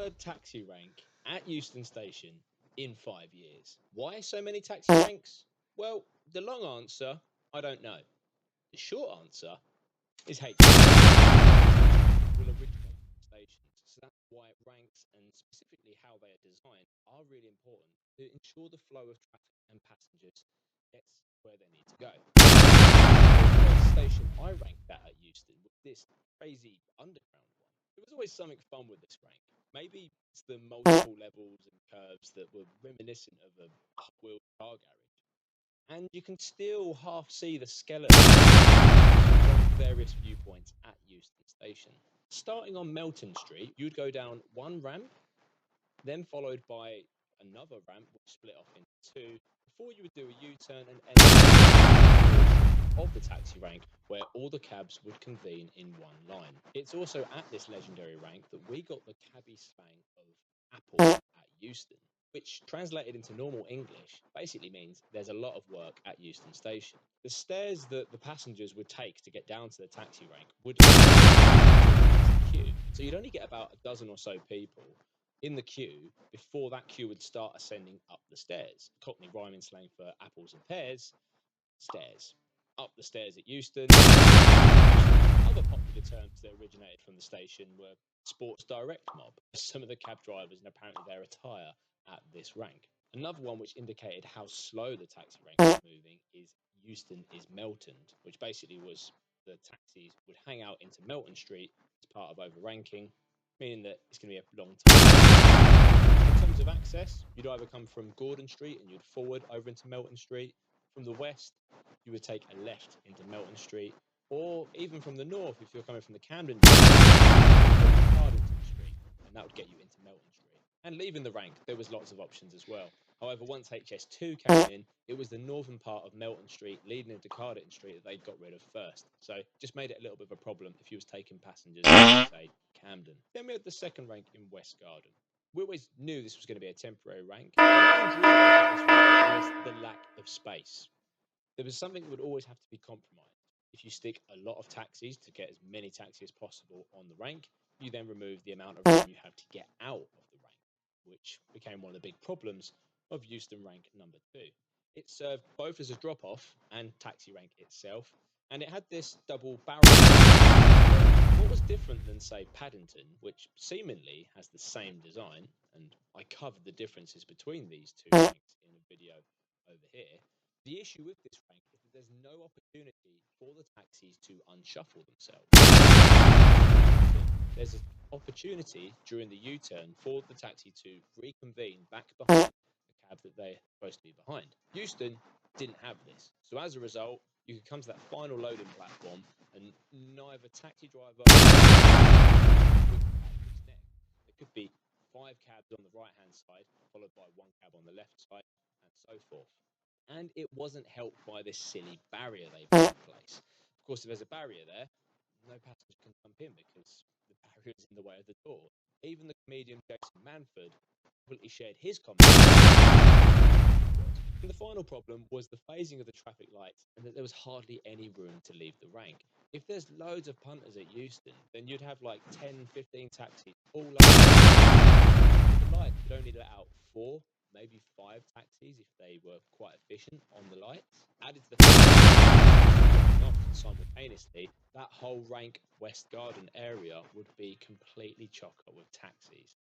third taxi rank at Euston Station in 5 years. Why so many taxi ranks? Well, the long answer, I don't know. The short answer is HTP will originate from stations, so that's why ranks and specifically how they are designed are really important to ensure the flow of traffic and passengers gets where they need to go. The first station I ranked at Euston was this crazy underground one. There was always something fun with this rank. Maybe it's the multiple levels and curves that were reminiscent of a wheeled car garage. And you can still half see the skeleton from various viewpoints at Euston Station. Starting on Melton Street, you'd go down one ramp, then followed by another ramp which split off into two, before you would do a U-turn and end of the taxi rank where all the cabs would convene in one line. It's also at this legendary rank that we got the cabbie slang of Apple at Euston, which translated into normal English basically means there's a lot of work at Euston Station. The stairs that the passengers would take to get down to the taxi rank would queue, so you'd only get about a dozen or so people in the queue before that queue would start ascending up the stairs. Cockney rhyming slang for apples and pears, stairs. Up the stairs at Euston. Other popular terms that originated from the station were Sports Direct Mob, some of the cab drivers and apparently their attire at this rank. Another one which indicated how slow the taxi rank was moving is Euston is Meltoned, which basically was the taxis would hang out into Melton Street as part of overranking, meaning that it's going to be a long time. In terms of access, you'd either come from Gordon Street and you'd forward over into Melton Street. From the west, you would take a left into Melton Street, or even from the north, if you're coming from the Camden Cardington Street, and that would get you into Melton Street. And leaving the rank, there was lots of options as well. However, once HS2 came in, it was the northern part of Melton Street leading into Cardington Street that they got rid of first. So just made it a little bit of a problem if you was taking passengers from, say, Camden. Then we had the second rank in West Garden. We always knew this was going to be a temporary rank. The main drawback of this rank was the lack of space. There was something that would always have to be compromised. If you stick a lot of taxis to get as many taxis as possible on the rank, you then remove the amount of room you have to get out of the rank, which became one of the big problems of Euston rank number 2. It served both as a drop-off and taxi rank itself, and it had this double barrel. What was different than, say, Paddington, which seemingly has the same design, and I covered the differences between these two ranks in a video over here. The issue with this rank is that there's no opportunity for the taxis to unshuffle themselves. There's an opportunity during the U-turn for the taxi to reconvene back behind the cab that they're supposed to be behind. Euston didn't have this, so as a result, you could come to that final loading platform and neither taxi driver there could be 5 cabs on the right-hand side, followed by 1 cab on the left side, and so forth. And it wasn't helped by this silly barrier they put in place. Of course, if there's a barrier there, no passenger can jump in because the barrier is in the way of the door. Even the comedian Jason Manford completely shared his comments. And the final problem was the phasing of the traffic lights and that there was hardly any room to leave the rank. If there's loads of punters at Euston, then you'd have like 10, 15 taxis all over. The lights would only let out 4, maybe 5 taxis if they were quite efficient on the lights. Added to the off simultaneously, that whole rank West Garden area would be completely chocker with taxis.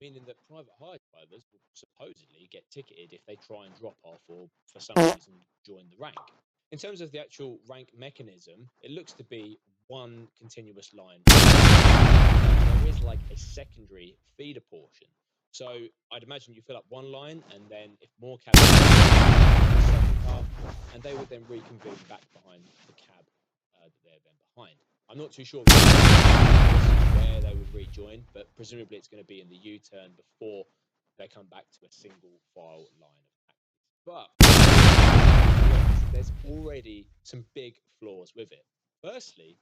Meaning that private hire drivers will supposedly get ticketed if they try and drop off or for some reason join the rank. In terms of the actual rank mechanism, it looks to be one continuous line. There is like a secondary feeder portion. So I'd imagine you fill up one line, and then if more cabs the second car, and they would then reconvene back behind the cab that they're then behind. I'm not too sure where they would rejoin, but presumably it's going to be in the U-turn before they come back to a single file line of taxis. But there's already some big flaws with it. Firstly,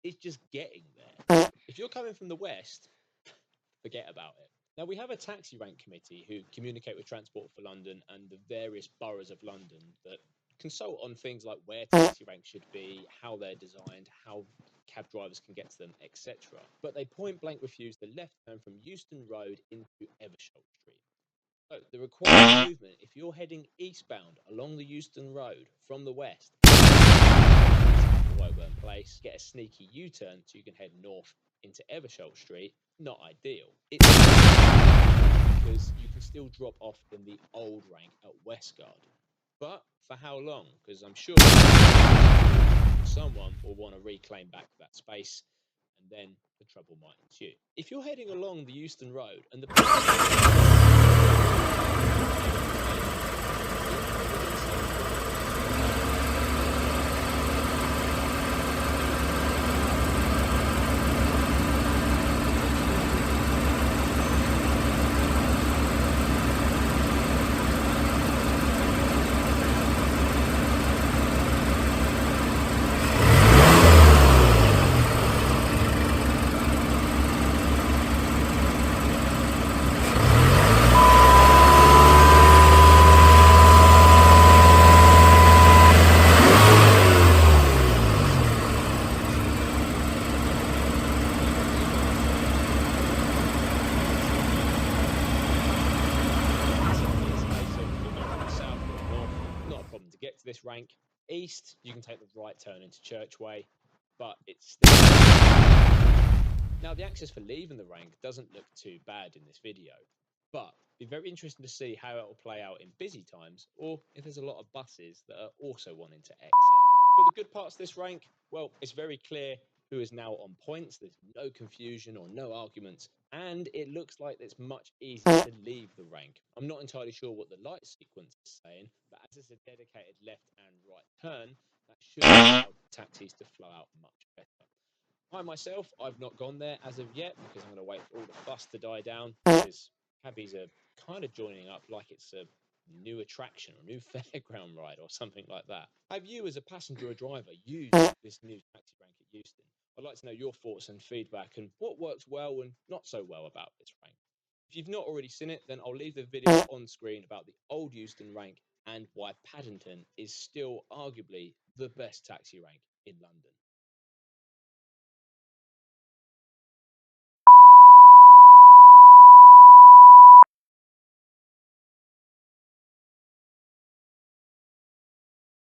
it's just getting there. If you're coming from the west, forget about it. Now, we have a taxi rank committee who communicate with Transport for London and the various boroughs of London that consult on things like where taxi ranks should be, how they're designed, how cab drivers can get to them, etc. But they point blank refuse the left turn from Euston Road into Eversholt Street. So the required movement, if you're heading eastbound along the Euston Road from the west, Woburn Place, get a sneaky U-turn so you can head north into Eversholt Street, not ideal. It's because you can still drop off in the old rank at Westgard. But for how long? Because I'm sure someone will want to reclaim back that space, and then the trouble might ensue. If you're heading along the Euston Road and the get to this rank east, you can take the right turn into Churchway, but it's still... Now, the access for leaving the rank doesn't look too bad in this video, but it'd be very interesting to see how it will play out in busy times, or if there's a lot of buses that are also wanting to exit. But the good parts of this rank, well, it's very clear who is now on points. There's no confusion or no arguments, and it looks like it's much easier to leave the rank. I'm not entirely sure what the light sequence is saying, but as it's a dedicated left and right turn, that should allow taxis to flow out much better. I myself, I've not gone there as of yet because I'm going to wait for all the fuss to die down, because cabbies are kind of joining up like it's a new attraction or new fairground ride or something like that. Have you, as a passenger or driver, used this new taxi rank at Euston? I'd like to know your thoughts and feedback and what works well and not so well about this rank. If you've not already seen it, then I'll leave the video on screen about the old Euston rank and why Paddington is still arguably the best taxi rank in London.